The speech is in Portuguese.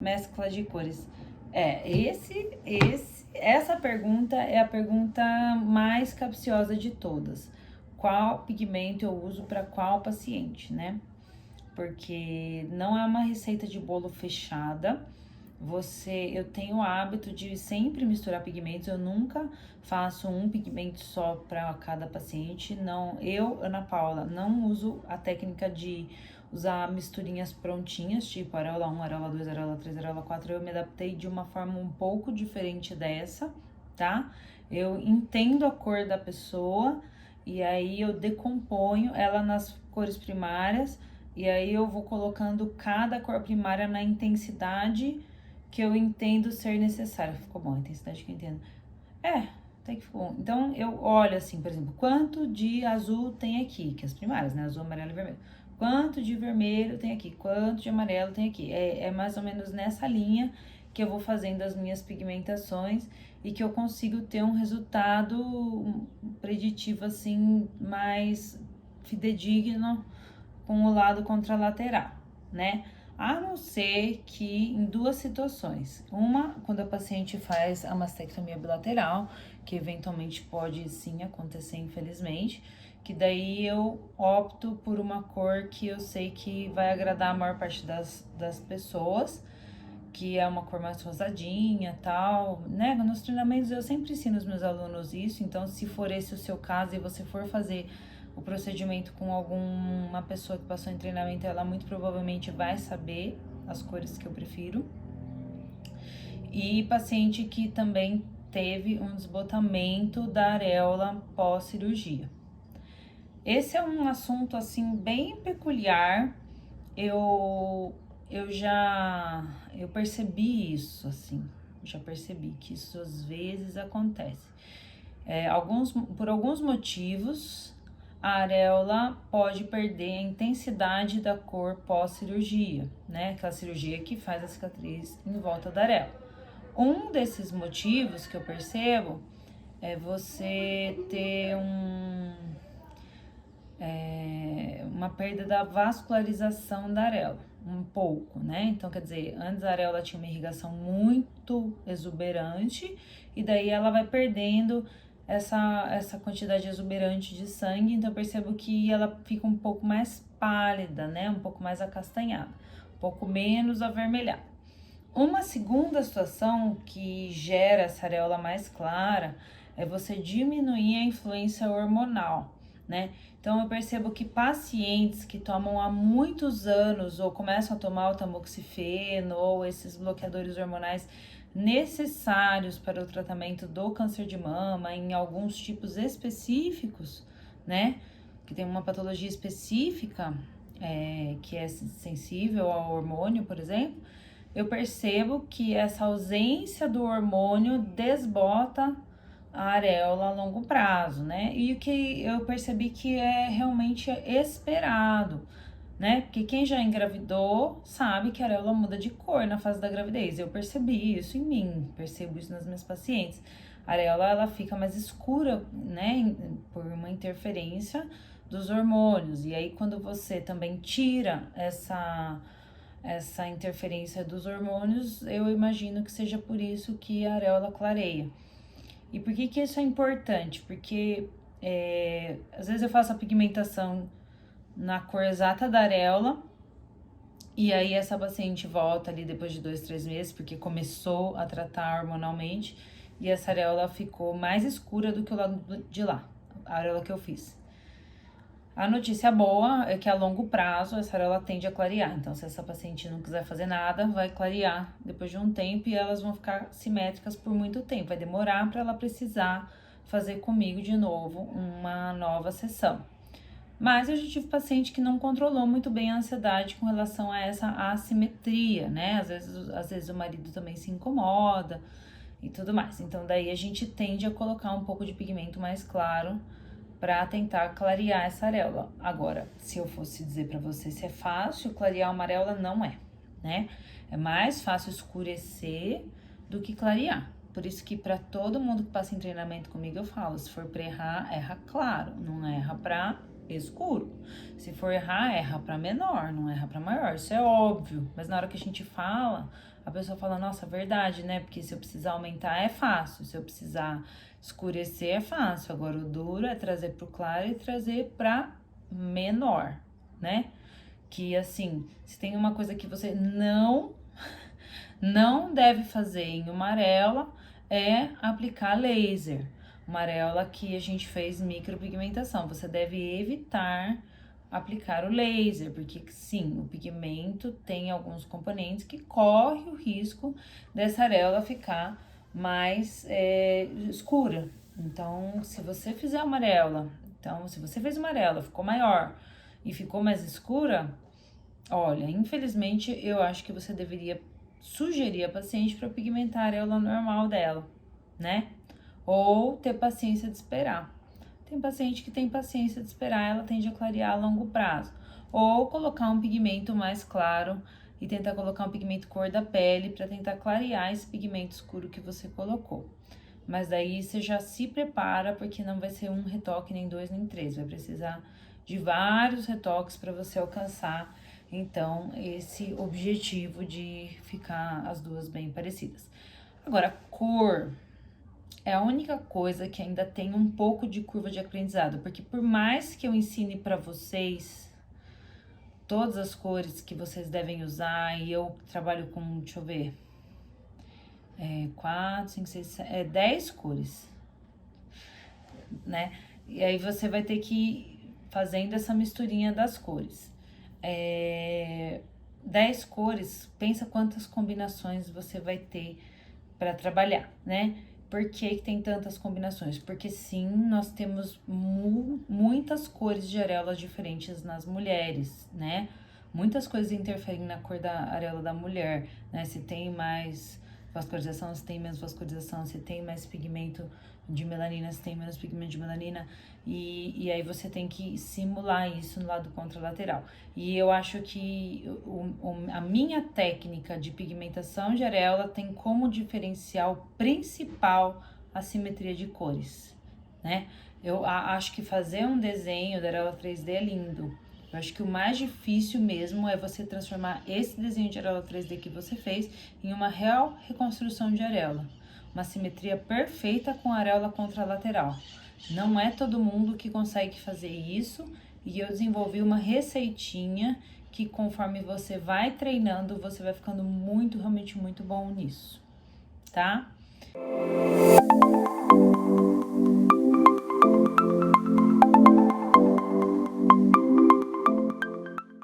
Mescla de cores. Essa pergunta é a pergunta mais capciosa de todas. Qual pigmento eu uso para qual paciente, né? Porque não é uma receita de bolo fechada. Eu tenho o hábito de sempre misturar pigmentos, eu nunca faço um pigmento só para cada paciente. Não, Ana Paula, não uso a técnica de usar misturinhas prontinhas, tipo areola 1, areola 2, areola 3, areola 4. Eu me adaptei de uma forma um pouco diferente dessa, tá? Eu entendo a cor da pessoa e aí eu decomponho ela nas cores primárias e aí eu vou colocando cada cor primária na intensidade que eu entendo ser necessária. Ficou bom, a intensidade que eu entendo. Até que ficou bom. Então, eu olho assim, por exemplo, quanto de azul tem aqui, que é as primárias, né? Azul, amarelo e vermelho. Quanto de vermelho tem aqui, quanto de amarelo tem aqui. É mais ou menos nessa linha que eu vou fazendo as minhas pigmentações e que eu consigo ter um resultado preditivo, assim, mais fidedigno com o lado contralateral, né? A não ser que em duas situações. Uma, quando a paciente faz a mastectomia bilateral, que eventualmente pode sim acontecer, infelizmente, que daí eu opto por uma cor que eu sei que vai agradar a maior parte das pessoas, que é uma cor mais rosadinha, tal, né? Nos treinamentos eu sempre ensino os meus alunos isso, então se for esse o seu caso e você for fazer o procedimento com alguma pessoa que passou em treinamento, ela muito provavelmente vai saber as cores que eu prefiro. E paciente que também teve um desbotamento da areola pós-cirurgia. Esse é um assunto, assim, bem peculiar. Eu percebi isso, assim, já percebi que isso às vezes acontece. Por alguns motivos, a areola pode perder a intensidade da cor pós-cirurgia, né? Aquela cirurgia que faz a cicatriz em volta da areola. Um desses motivos que eu percebo é você ter uma perda da vascularização da areola, um pouco, né? Então, quer dizer, antes a areola tinha uma irrigação muito exuberante e daí ela vai perdendo essa quantidade exuberante de sangue, então eu percebo que ela fica um pouco mais pálida, né? Um pouco mais acastanhada, um pouco menos avermelhada. Uma segunda situação que gera essa areola mais clara é você diminuir a influência hormonal, né? Então, eu percebo que pacientes que tomam há muitos anos ou começam a tomar o tamoxifeno ou esses bloqueadores hormonais necessários para o tratamento do câncer de mama em alguns tipos específicos, né? Que tem uma patologia específica que é sensível ao hormônio, por exemplo. Eu percebo que essa ausência do hormônio desbota a areola a longo prazo, né? E o que eu percebi que é realmente esperado, né? Porque quem já engravidou sabe que a areola muda de cor na fase da gravidez. Eu percebi isso em mim, percebo isso nas minhas pacientes. A areola, ela fica mais escura, né? Por uma interferência dos hormônios. E aí, quando você também tira essa interferência dos hormônios, eu imagino que seja por isso que a areola clareia. E por que isso é importante? Porque às vezes eu faço a pigmentação na cor exata da areola e aí essa paciente volta ali depois de 2, 3 meses, porque começou a tratar hormonalmente e essa areola ficou mais escura do que o lado de lá, a areola que eu fiz. A notícia boa é que a longo prazo essa areola tende a clarear. Então, se essa paciente não quiser fazer nada, vai clarear depois de um tempo e elas vão ficar simétricas por muito tempo. Vai demorar para ela precisar fazer comigo de novo uma nova sessão. Mas eu já tive paciente que não controlou muito bem a ansiedade com relação a essa assimetria, né? Às vezes o marido também se incomoda e tudo mais. Então, daí a gente tende a colocar um pouco de pigmento mais claro para tentar clarear essa areola. Agora, se eu fosse dizer para você se é fácil clarear uma areola, não é, né? É mais fácil escurecer do que clarear. Por isso que para todo mundo que passa em treinamento comigo eu falo, se for para errar, erra claro, não erra para escuro. Se for errar, erra para menor, não erra para maior. Isso é óbvio, mas na hora que a gente fala, a pessoa fala, nossa, verdade, né? Porque se eu precisar aumentar é fácil, se eu precisar escurecer é fácil. Agora o duro é trazer pro claro e trazer pra menor, né? Que assim, se tem uma coisa que você não deve fazer em uma areola é aplicar laser. Uma areola que a gente fez micropigmentação. Você deve evitar aplicar o laser, porque sim, o pigmento tem alguns componentes que corre o risco dessa areola ficar mais escura. Então, se você fizer uma areola, se você fez uma areola, ficou maior e ficou mais escura, olha, infelizmente eu acho que você deveria sugerir a paciente para pigmentar a areola normal dela, né? Ou ter paciência de esperar. Tem paciente que tem paciência de esperar, ela tende a clarear a longo prazo. Ou colocar um pigmento mais claro e tentar colocar um pigmento cor da pele para tentar clarear esse pigmento escuro que você colocou. Mas daí você já se prepara, porque não vai ser um retoque, nem dois, nem três. Vai precisar de vários retoques para você alcançar, então, esse objetivo de ficar as duas bem parecidas. Agora, cor é a única coisa que ainda tem um pouco de curva de aprendizado, porque por mais que eu ensine para vocês todas as cores que vocês devem usar, e eu trabalho com, deixa eu ver, 4, 5, 6, 10 cores, né? E aí você vai ter que ir fazendo essa misturinha das cores. 10 cores, pensa quantas combinações você vai ter para trabalhar, né? Por que tem tantas combinações? Porque sim, nós temos muitas cores de areolas diferentes nas mulheres, né? Muitas coisas interferem na cor da areola da mulher, né? Se tem mais vascularização, se tem menos vascularização, se tem mais pigmento de melanina, se tem menos pigmento de melanina, e aí você tem que simular isso no lado contralateral. E eu acho que a minha técnica de pigmentação de areola tem como diferencial principal a simetria de cores, né? Eu acho que fazer um desenho da areola 3D é lindo. Eu acho que o mais difícil mesmo é você transformar esse desenho de areola 3D que você fez em uma real reconstrução de areola. Uma simetria perfeita com areola contralateral. Não é todo mundo que consegue fazer isso, e eu desenvolvi uma receitinha que conforme você vai treinando, você vai ficando realmente muito bom nisso, tá?